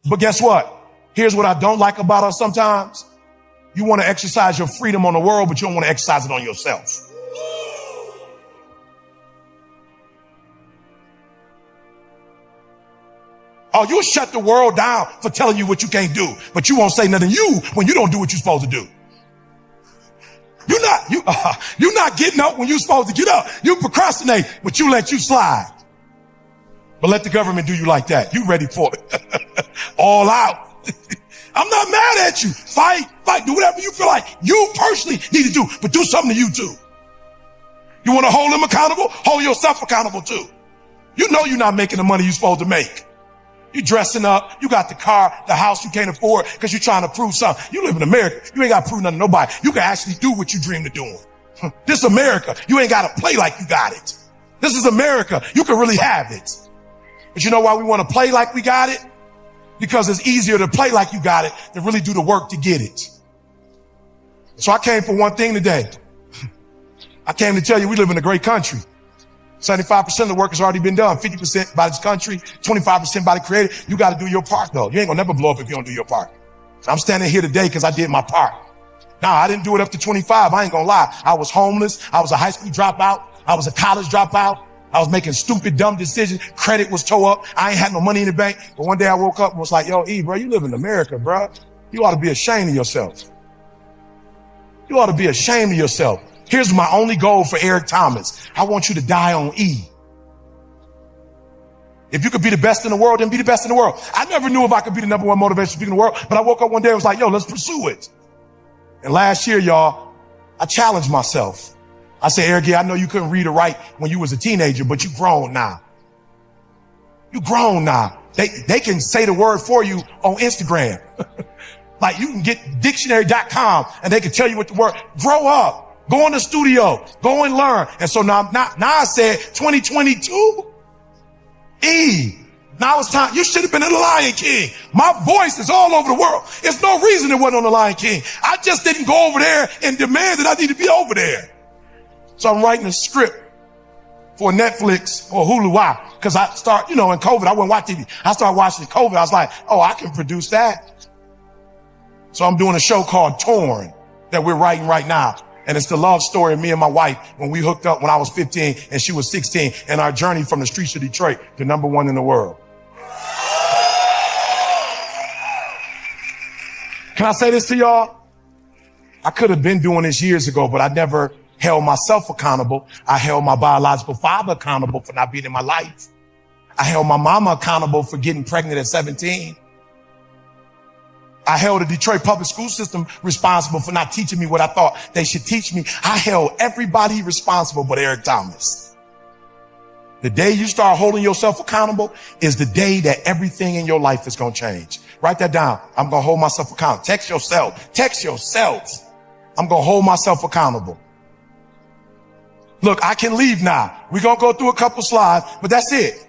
But guess what? Here's what I don't like about us sometimes. You want to exercise your freedom on the world, but you don't want to exercise it on yourself. Oh, you'll shut the world down for telling you what you can't do, but you won't say nothing to you when you don't do what you're supposed to do. You're not getting up when you're supposed to get up. You procrastinate, but you let you slide. But let the government do you like that. You ready for it. All out. I'm not mad at you. Fight, do whatever you feel like you personally need to do, but do something to you too. You want to hold them accountable? Hold yourself accountable too. You know you're not making the money you're supposed to make. You dressing up, you got the car, the house you can't afford because you're trying to prove something. You live in America. You ain't got to prove nothing to nobody. You can actually do what you dreamed of doing. This is America. You ain't got to play like you got it. This is America. You can really have it. But you know why we want to play like we got it? Because it's easier to play like you got it than really do the work to get it. So I came for one thing today. I came to tell you we live in a great country. 75% of the work has already been done. 50% by this country, 25% by the creator. You got to do your part though. You ain't gonna never blow up if you don't do your part. I'm standing here today because I did my part. Now, I didn't do it up to 25. I ain't gonna lie. I was homeless. I was a high school dropout. I was a college dropout. I was making stupid, dumb decisions. Credit was tore up. I ain't had no money in the bank. But one day I woke up and was like, yo, E, bro, you live in America, bro. You ought to be ashamed of yourself. You ought to be ashamed of yourself. Here's my only goal for Eric Thomas. I want you to die on E. If you could be the best in the world, then be the best in the world. I never knew if I could be the number one motivational speaker in the world, but I woke up one day and was like, yo, let's pursue it. And last year, y'all, I challenged myself. I said, Eric, I know you couldn't read or write when you was a teenager, but you grown now. You grown now. They can say the word for you on Instagram. Like you can get dictionary.com and they can tell you what the word, grow up. Go in the studio, go and learn. And so now I said 2022, E, now it's time. You should have been in the Lion King. My voice is all over the world. There's no reason it wasn't on the Lion King. I just didn't go over there and demand that I need to be over there. So I'm writing a script for Netflix or Hulu. Why? Because I start, in COVID, I wouldn't watch TV. I started watching COVID. I was like, oh, I can produce that. So I'm doing a show called Torn that we're writing right now. And it's the love story of me and my wife when we hooked up when I was 15 and she was 16 and our journey from the streets of Detroit to #1 in the world. Can I say this to y'all? I could have been doing this years ago, but I never held myself accountable. I held my biological father accountable for not being in my life. I held my mama accountable for getting pregnant at 17. I held the Detroit public school system responsible for not teaching me what I thought they should teach me. I held everybody responsible but Eric Thomas. The day you start holding yourself accountable is the day that everything in your life is going to change. Write that down. I'm going to hold myself accountable. Text yourself. I'm going to hold myself accountable. Look, I can leave now. We're going to go through a couple slides, but that's it.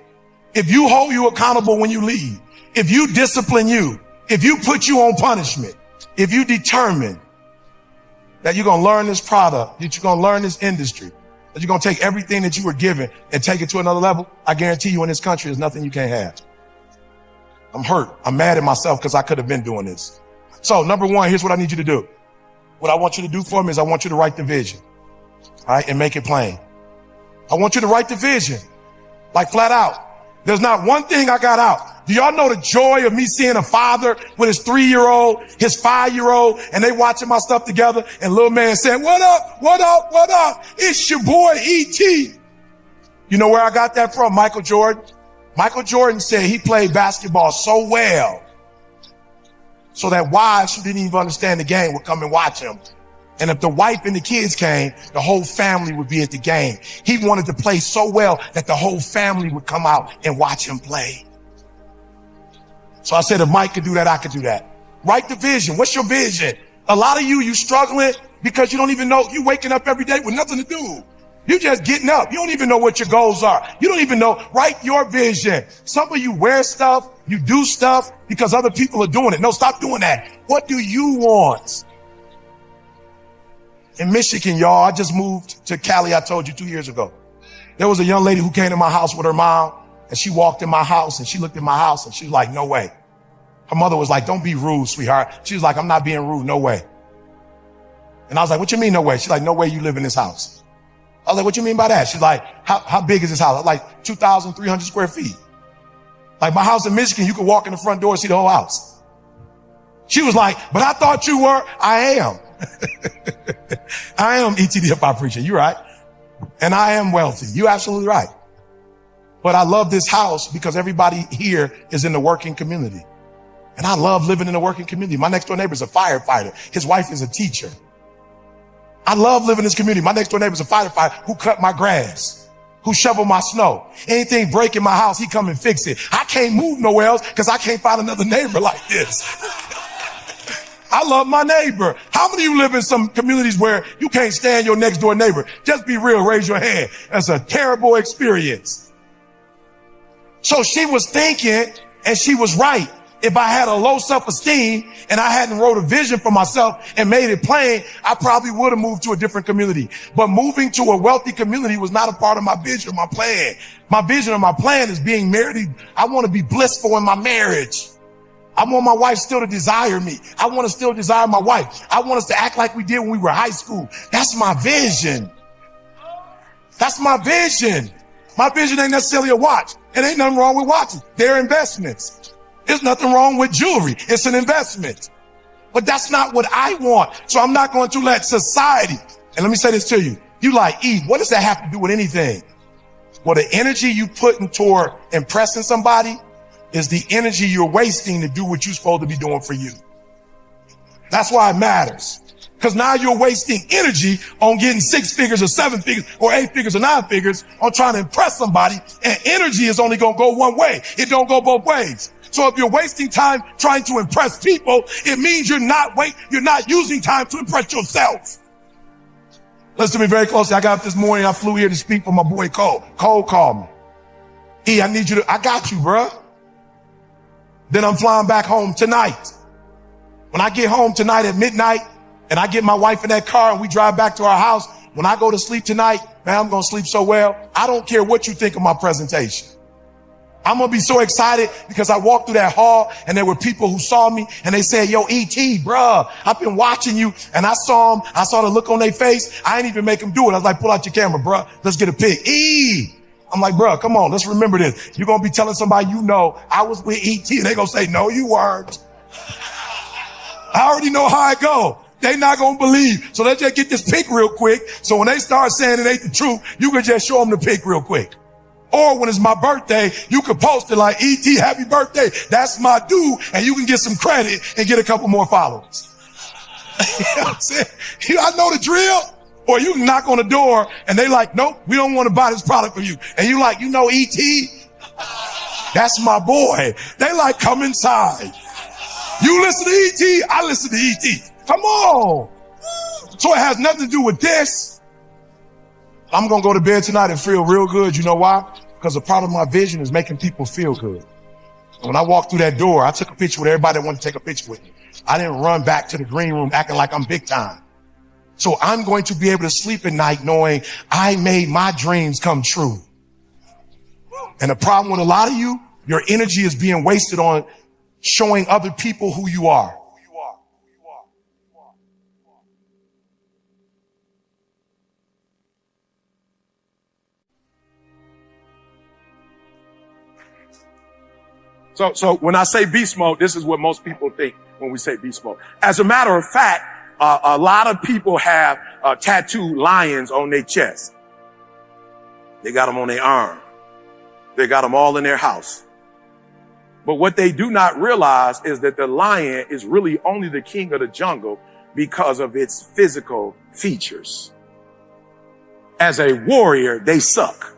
If you hold you accountable when you leave, if you discipline you, if you put you on punishment, if you determine that you're going to learn this product, that you're going to learn this industry, that you're going to take everything that you were given and take it to another level, I guarantee you in this country, there's nothing you can't have. I'm hurt. I'm mad at myself because I could have been doing this. So #1, here's what I need you to do. What I want you to do for me is I want you to write the vision, all right, and make it plain. I want you to write the vision, like flat out. There's not one thing I got out. Do y'all know the joy of me seeing a father with his 3-year-old, his 5-year-old, and they watching my stuff together, and little man saying, what up, what up, what up? It's your boy, E.T. You know where I got that from? Michael Jordan. Michael Jordan said he played basketball so well so that wives who didn't even understand the game would come and watch him. And if the wife and the kids came, the whole family would be at the game. He wanted to play so well that the whole family would come out and watch him play. So I said, if Mike could do that, I could do that. Write the vision. What's your vision? A lot of you struggling because you don't even know. You waking up every day with nothing to do. You just getting up. You don't even know what your goals are. You don't even know. Write your vision. Some of you wear stuff. You do stuff because other people are doing it. No, stop doing that. What do you want? In Michigan, y'all, I just moved to Cali, I told you 2 years ago. There was a young lady who came to my house with her mom, and she walked in my house, and she looked at my house, and she was like, no way. Her mother was like, don't be rude, sweetheart. She was like, I'm not being rude, no way. And I was like, what you mean no way? She's like, no way you live in this house. I was like, what you mean by that? She's like, how big is this house? I was like, 2,300 square feet. Like my house in Michigan, you could walk in the front door and see the whole house. She was like, but I thought you were. I am. I am ETDFI preacher. You're right. And I am wealthy. You're absolutely right. But I love this house because everybody here is in the working community. And I love living in the working community. My next door neighbor is a firefighter. His wife is a teacher. I love living in this community. My next door neighbor is a firefighter who cut my grass, who shovel my snow. Anything break in my house, he come and fix it. I can't move nowhere else because I can't find another neighbor like this. I love my neighbor. How many of you live in some communities where you can't stand your next door neighbor? Just be real. Raise your hand. That's a terrible experience. So she was thinking, and she was right. If I had a low self-esteem and I hadn't wrote a vision for myself and made it plain, I probably would have moved to a different community. But moving to a wealthy community was not a part of my vision or my plan. My vision or my plan is being married. I want to be blissful in my marriage. I want my wife still to desire me. I want to still desire my wife. I want us to act like we did when we were in high school. That's my vision. That's my vision. My vision ain't necessarily a watch. It ain't nothing wrong with watches. They're investments. There's nothing wrong with jewelry. It's an investment. But that's not what I want. So I'm not going to let society. And let me say this to you. You like Eve. What does that have to do with anything? Well, the energy you put toward impressing somebody is the energy you're wasting to do what you're supposed to be doing for you. That's why it matters. Because now you're wasting energy on getting 6 figures or 7 figures or 8 figures or 9 figures on trying to impress somebody. And energy is only going to go one way. It don't go both ways. So if you're wasting time trying to impress people, it means you're not using time to impress yourself. Listen to me very closely. I got up this morning. I flew here to speak for my boy Cole. Cole called me. I need you to, I got you, bruh. Then I'm flying back home tonight. When I get home tonight at midnight and I get my wife in that car and we drive back to our house, when I go to sleep tonight, man, I'm going to sleep so well. I don't care what you think of my presentation. I'm going to be so excited because I walked through that hall and there were people who saw me and they said, yo, E.T., bruh, I've been watching you. And I saw them. I saw the look on their face. I ain't even make them do it. I was like, pull out your camera, bruh. Let's get a pic. I'm like, bruh, come on. Let's remember this. You're going to be telling somebody, you know, I was with E.T. and they're going to say, no, you weren't. I already know how it go. They not going to believe. So let's just get this pic real quick. So when they start saying it ain't the truth, you can just show them the pic real quick. Or when it's my birthday, you could post it like, E.T., happy birthday. That's my dude. And you can get some credit and get a couple more followers. You know what I'm saying? I know the drill. Or you can knock on the door and they like, nope, we don't want to buy this product from you. And you like, you know, E.T., that's my boy. They like, come inside. You listen to E.T., I listen to E.T. Come on. So it has nothing to do with this. I'm going to go to bed tonight and feel real good. You know why? Because a part of my vision is making people feel good. When I walked through that door, I took a picture with everybody that wanted to take a picture with me. I didn't run back to the green room acting like I'm big time. So I'm going to be able to sleep at night knowing I made my dreams come true. And the problem with a lot of you, your energy is being wasted on showing other people who you are. So when I say beast mode, this is what most people think when we say beast mode. As a matter of fact, a lot of people have tattooed lions on their chest. They got them on their arm. They got them all in their house. But what they do not realize is that the lion is really only the king of the jungle because of its physical features. As a warrior, they suck.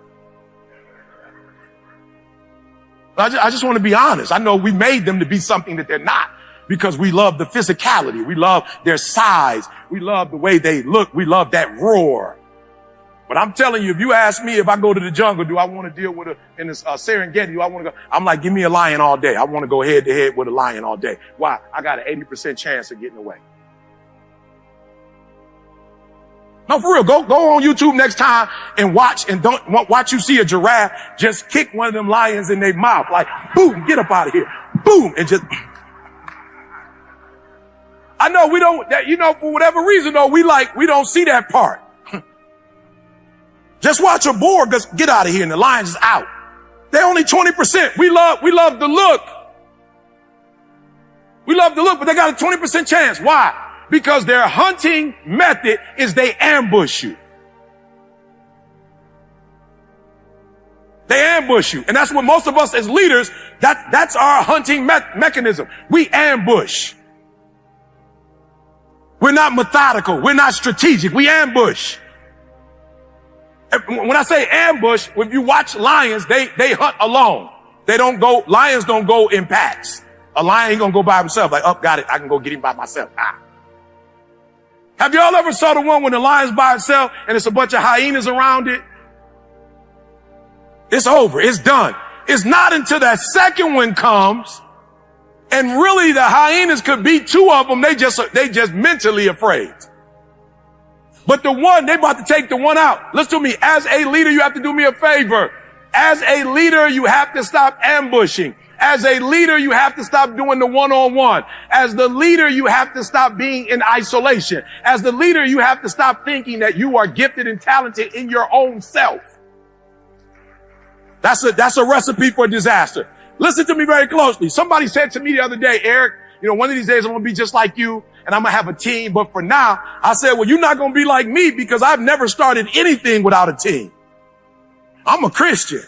I just want to be honest. I know we made them to be something that they're not because we love the physicality. We love their size. We love the way they look. We love that roar. But I'm telling you, if you ask me if I go to the jungle, do I want to deal with in this Serengeti? Do I want to go? I'm like, give me a lion all day. I want to go head to head with a lion all day. Why? I got an 80% chance of getting away. No, for real. Go on YouTube next time and watch you see a giraffe. Just kick one of them lions in their mouth. Like, boom, get up out of here. Boom. And just, I know we don't, for whatever reason though, we don't see that part. Just watch a boar get out of here and the lion's is out. They're only 20%. We love the look. We love the look, but they got a 20% chance. Why? Because their hunting method is they ambush you. They ambush you. And that's what most of us as leaders, that's our hunting mechanism. We ambush. We're not methodical. We're not strategic. We ambush. When I say ambush, if you watch lions, they hunt alone. Lions don't go in packs. A lion ain't gonna go by himself. Like, oh, got it. I can go get him by myself. Have y'all ever saw the one when the lion's by itself and it's a bunch of hyenas around it? It's over. It's done. It's not until that second one comes, and really the hyenas could beat two of them. They just mentally afraid. But the one, they about to take the one out. Listen to me. As a leader, you have to do me a favor. As a leader, you have to stop ambushing. As a leader, you have to stop doing the one-on-one. As the leader, you have to stop being in isolation. As the leader, you have to stop thinking that you are gifted and talented in your own self. That's a recipe for disaster. Listen to me very closely. Somebody said to me the other day, Eric, one of these days I'm going to be just like you and I'm going to have a team. But for now, I said, well, you're not going to be like me because I've never started anything without a team. I'm a Christian.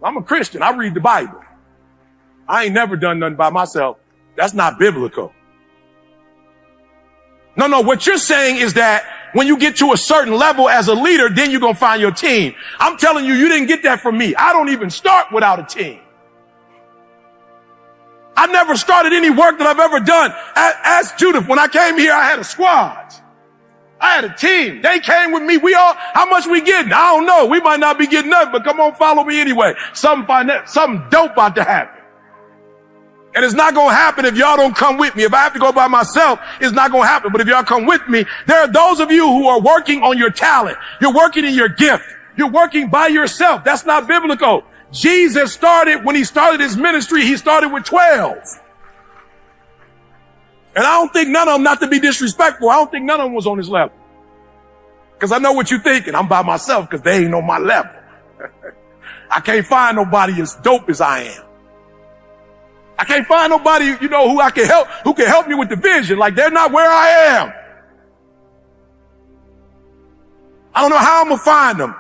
I read the Bible. I ain't never done nothing by myself. That's not biblical. No, what you're saying is that when you get to a certain level as a leader, then you're going to find your team. I'm telling you, you didn't get that from me. I don't even start without a team. I never started any work that I've ever done. Ask Judith, when I came here, I had a squad. I had a team. They came with me. How much we getting? I don't know. We might not be getting nothing, but come on, follow me anyway. Something dope about to happen. And it's not going to happen if y'all don't come with me. If I have to go by myself, it's not going to happen. But if y'all come with me, there are those of you who are working on your talent. You're working in your gift. You're working by yourself. That's not biblical. Jesus when he started his ministry, he started with 12. And I don't think none of them, not to be disrespectful, I don't think none of them was on his level. Because I know what you're thinking. I'm by myself because they ain't on my level. I can't find nobody as dope as I am. I can't find nobody, who can help me with the vision. Like they're not where I am. I don't know how I'm going to find them.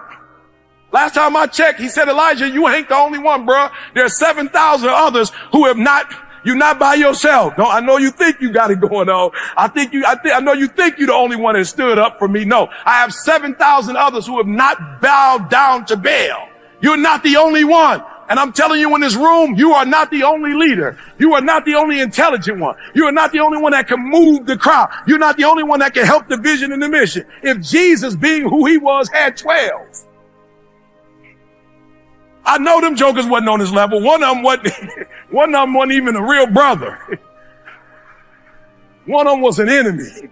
Last time I checked, he said, Elijah, you ain't the only one, bro. There are 7,000 others who have not, you're not by yourself. No, I know you think you got it going on. I know you think you're the only one that stood up for me. No, I have 7,000 others who have not bowed down to Baal. You're not the only one. And I'm telling you in this room, you are not the only leader. You are not the only intelligent one. You are not the only one that can move the crowd. You're not the only one that can help the vision and the mission. If Jesus, being who he was, had 12. I know them jokers wasn't on his level. One of them wasn't even a real brother. One of them was an enemy.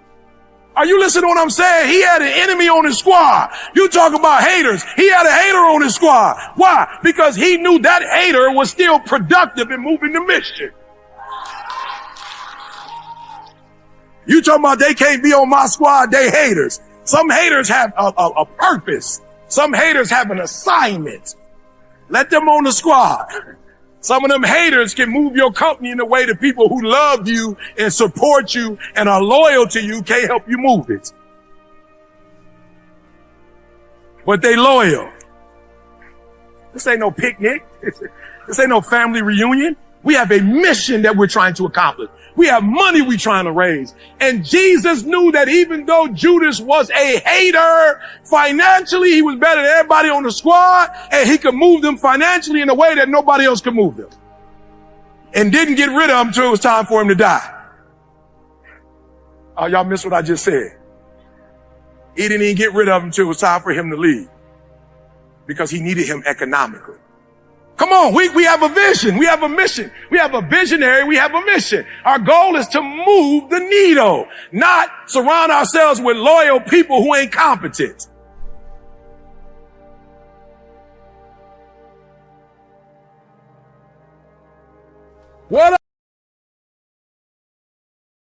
Are you listening to what I'm saying? He had an enemy on his squad. You talk about haters. He had a hater on his squad. Why? Because he knew that hater was still productive in moving the mission. You talking about they can't be on my squad, they haters. Some haters have a purpose. Some haters have an assignment. Let them on the squad. Some of them haters can move your company in a way that people who love you and support you and are loyal to you can't help you move it. But they loyal. This ain't no picnic. This ain't no family reunion. We have a mission that we're trying to accomplish. We have money we're trying to raise. And Jesus knew that even though Judas was a hater, financially he was better than everybody on the squad, and he could move them financially in a way that nobody else could move them. And didn't get rid of them until it was time for him to die. Oh, y'all missed what I just said. He didn't even get rid of him until it was time for him to leave. Because he needed him economically. Come on, we have a vision. We have a mission. We have a visionary. We have a mission. Our goal is to move the needle, not surround ourselves with loyal people who ain't competent. What